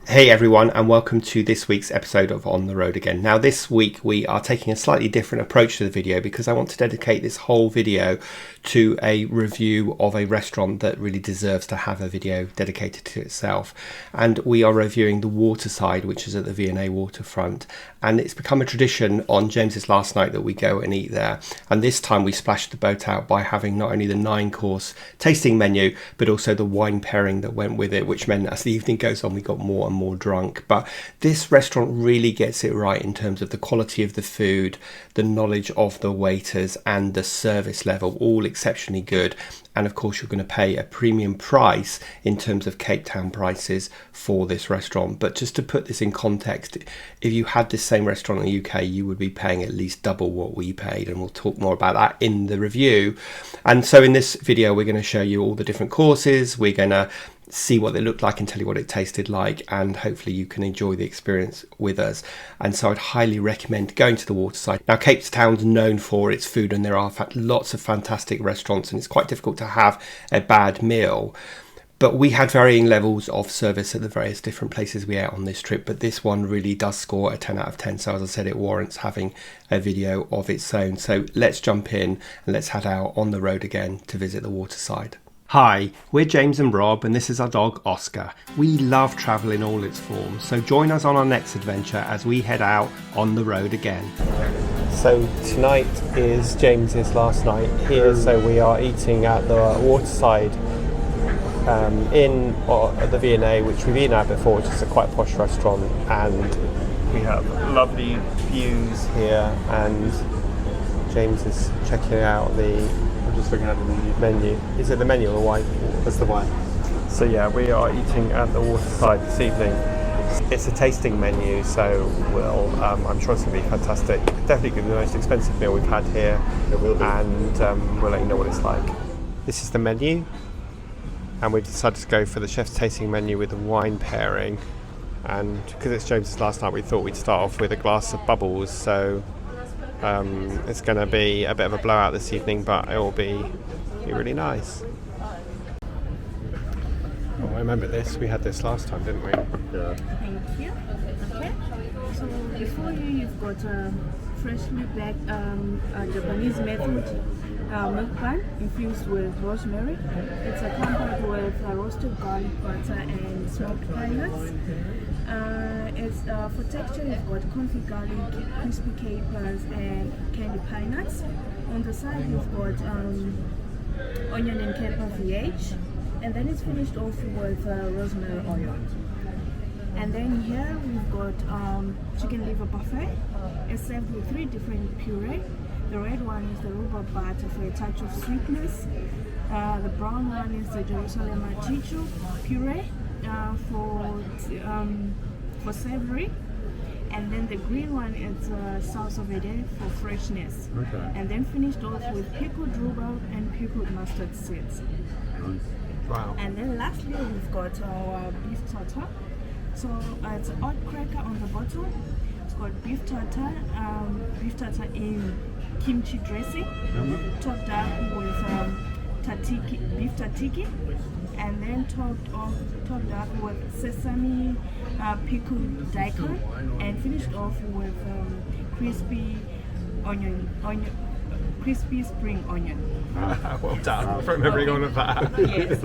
Hey everyone, and welcome to this week's episode of On the Road Again. Now this week we are taking a slightly different approach to the video because I want to dedicate this whole video to a review of a restaurant that really deserves to have a video dedicated to itself. And we are reviewing the Waterside, which is at the V&A waterfront. And it's become a tradition on James's last night that we go and eat there. And this time we splashed the boat out by having not only the 9-course tasting menu, but also the wine pairing that went with it, which meant as the evening goes on, we got more and more drunk. But this restaurant really gets it right in terms of the quality of the food, the knowledge of the waiters, and the service level, all exceptionally good. And of course you're going to pay a premium price in terms of Cape Town prices for this restaurant. But just to put this in context, if you had this same restaurant in the UK, you would be paying at least double what we paid, and we'll talk more about that in the review. And so in this video we're going to show you all the different courses, we're going to see what they look like and tell you what it tasted like, and hopefully you can enjoy the experience with us. And so I'd highly recommend going to the Waterside. Now Cape Town's known for its food, and there are lots of fantastic restaurants, and it's quite difficult to have a bad meal. But we had varying levels of service at the various different places we ate on this trip, but this one really does score a 10 out of 10. So as I said, it warrants having a video of its own. So let's jump in and let's head out on the road again to visit the Waterside. Hi, we're James and Rob, and this is our dog Oscar. We love travel in all its forms, so join us on our next adventure as we head out on the road again. So tonight is James's last night here, so we are eating at the Waterside at the V&A, which we've eaten at before, which is a quite posh restaurant, and we have lovely views here, and James is checking out just looking at the menu. Is it the menu or the wine? That's the wine. So yeah, we are eating at the Waterside this evening. It's a tasting menu, so I'm sure it's going to be fantastic. Definitely going to be the most expensive meal we've had here. It will be. And we'll let you know what it's like. This is the menu, and we've decided to go for the chef's tasting menu with the wine pairing. And because it's James's last night, we thought we'd start off with a glass of bubbles. So it's going to be a bit of a blowout this evening, but it will be really nice. Oh, I remember this. We had this last time, didn't we? Yeah. Thank you. Okay. So before you've got a freshly baked Japanese method milk bun infused with rosemary. It's accompanied with roasted garlic butter and smoked pine nuts. For texture, you've got confit garlic, crispy capers, and candy pine nuts. On the side, you've got onion and pepper VH, and then it's finished off with rosemary oil. And then here we've got chicken liver buffet. It's served with 3 different puree. The red one is the rhubarb butter for a touch of sweetness. The brown one is the Jerusalem artichoke puree for savory. And then the green one is sauce of verde for freshness. Okay. And then finished off with pickled rhubarb and pickled mustard seeds. Nice. Wow. And then lastly we've got our beef tartare. So it's an odd cracker on the bottom. It's got beef tartare in kimchi dressing, topped up with beef tatiki, and then topped up with sesame pickled daikon, and finished off with crispy spring onion. Well done for remembering all of that. Yes.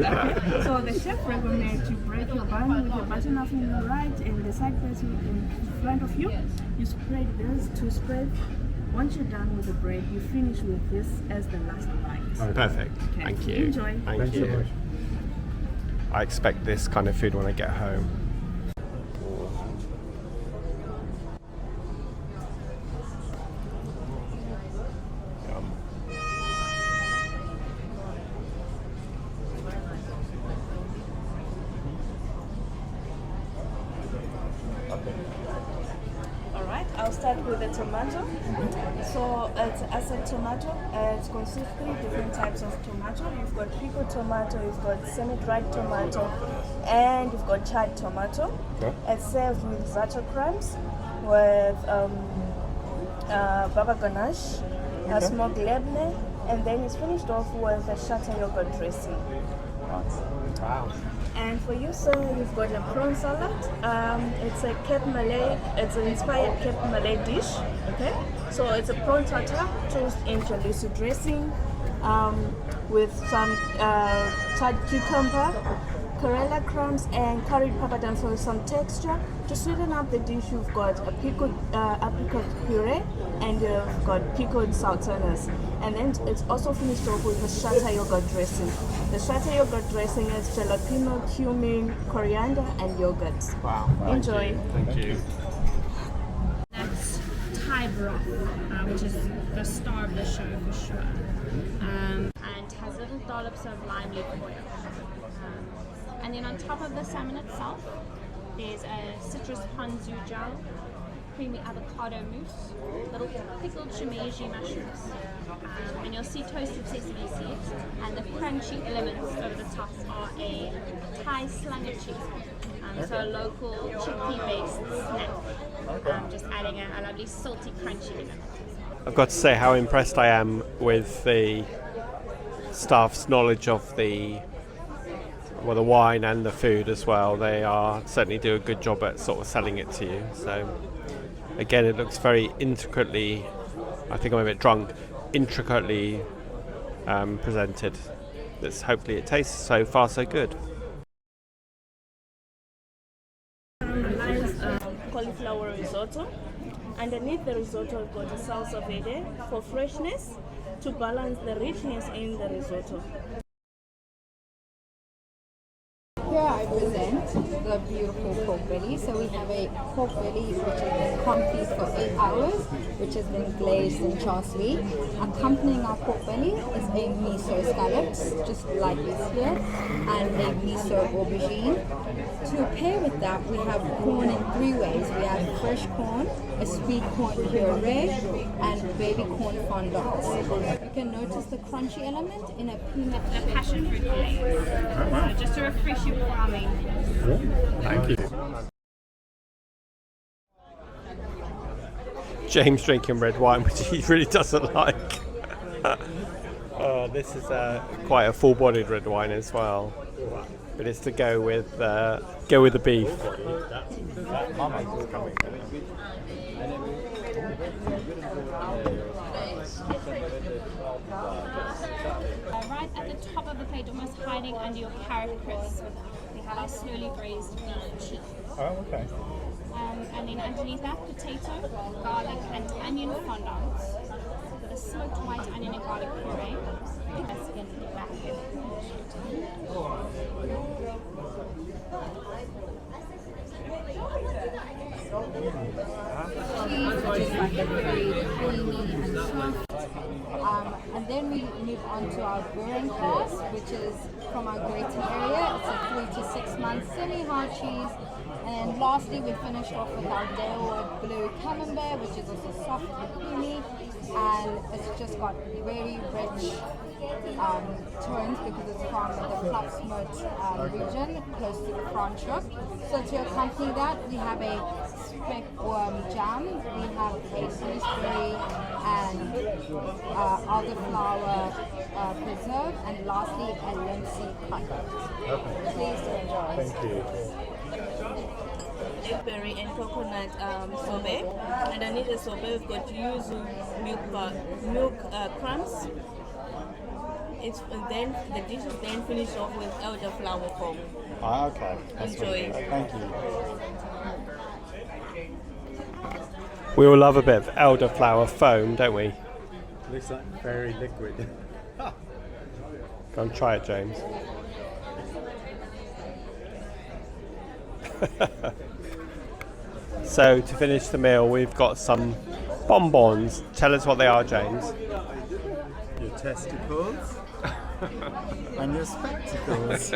So the chef recommends you break your bun with your button knife on the right and the side plate in front of you. You spread this to spread. Once you're done with the bread, you finish with this as the last bite. Perfect. Okay. Thank you. Enjoy. Thank you. so much. I expect this kind of food when I get home. Alright, I'll start with the tomato. So it's acid tomato. It consists of 3 different types of tomato. You've got pickled tomato, you've got semi-dried tomato, and you've got charred tomato. Okay. It's served with za'atar crumbs, with baba ganache, smoked lebne, and then it's finished off with a shatter yogurt dressing. Wow. And for you, sir, you've got a prawn salad. It's a Cape Malay, it's an inspired Cape Malay dish. Okay, so it's a prawn tartar tossed in jalapeno dressing with some charred cucumber, Corella crumbs, and curried papadum for some texture. To sweeten up the dish, you've got a pickled apricot puree and you've got pickled sultanas. And then it's also finished off with a shatter yogurt dressing. The shatter yogurt dressing is jalapeno, cumin, coriander, and yogurt. Wow. Enjoy. Thank you. That's Thai broth, which is the star of the show for sure, and has little dollops of lime leaf oil. And then on top of the salmon itself, there's a citrus ponzu gel, creamy avocado mousse, little pickled shimeji mushrooms, and you'll see toasted sesame seeds, and the crunchy elements over the top are a Thai slanga cheese, so a local chickpea-based snack, just adding a lovely salty crunchy element. I've got to say how impressed I am with the staff's knowledge of the wine and the food as well. They certainly do a good job at sort of selling it to you. So again, it looks very intricately, I think I'm a bit drunk, intricately presented. Hopefully it tastes so far so good. Cauliflower risotto. Underneath the risotto, we've got a salsa verde for freshness to balance the richness in the risotto. Here I present the beautiful pork belly. So we have a pork belly which has been confit for 8 hours, which has been glazed in parsley. Accompanying our pork belly is a miso scallops, just like this here, and a miso aubergine. To pair with that, we have corn in 3 ways. We have fresh corn, a sweet corn puree, and baby corn fondant. You can notice the crunchy element in a peanut. The passion fruit glaze, so just to refresh you before our main course. Thank you. James drinking red wine, which he really doesn't like. This is quite a full-bodied red wine as well, but it's to go with the beef. Right at the top of the plate, almost hiding under your carrot crisp, we have our slowly braised beef cheese. Oh, okay. And then underneath that, potato, garlic, and onion fondant with a smoked white onion and garlic puree. That's in the back here. Cheese, which is like a very creamy and soft. And then we move on to our brewing class, which is from our Greyton area. It's a 3 to 6 month semi-hard cheese. And lastly, we finished off with our Dalewood Blue Camembert, which is also soft and creamy. And it's just got very rich tones because it's from the Klapsmoot region, close to the Franschhoek. So to accompany that, we have a speckworm jam, we have a gooseberry and elderflower preserve, and lastly a linseed cut. Please do enjoy. Thank you. Blackberry and coconut sorbet. Underneath the sorbet, we've got yuzu milk crumbs. Then the dish is then finished off with elderflower foam. Ah, okay. That's Enjoy. really good. Thank you. We all love a bit of elderflower foam, don't we? Looks like very liquid. Go and try it, James. So to finish the meal, we've got some bonbons. Tell us what they are, James. Your testicles and your spectacles.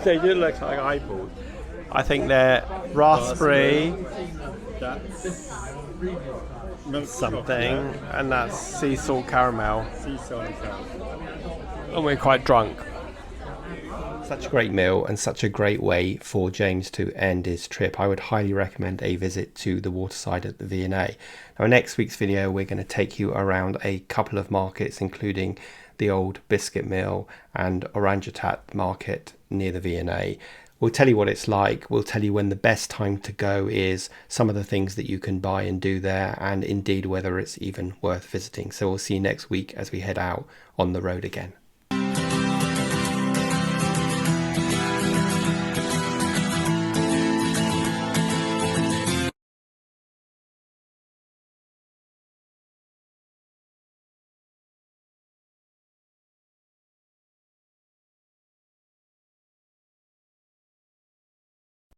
They do look like eyeballs. I think they're raspberry That's milk something, chocolate, and that's sea salt caramel. sea salt and caramel. And we're quite drunk. Such a great meal and such a great way for James to end his trip. I would highly recommend a visit to the Waterside at the V&A. Now, in next week's video, we're going to take you around a couple of markets, including the old Biscuit Mill and Oranjatad Market near the V&A. We'll tell you what it's like. We'll tell you when the best time to go is, some of the things that you can buy and do there, and indeed whether it's even worth visiting. So we'll see you next week as we head out on the road again.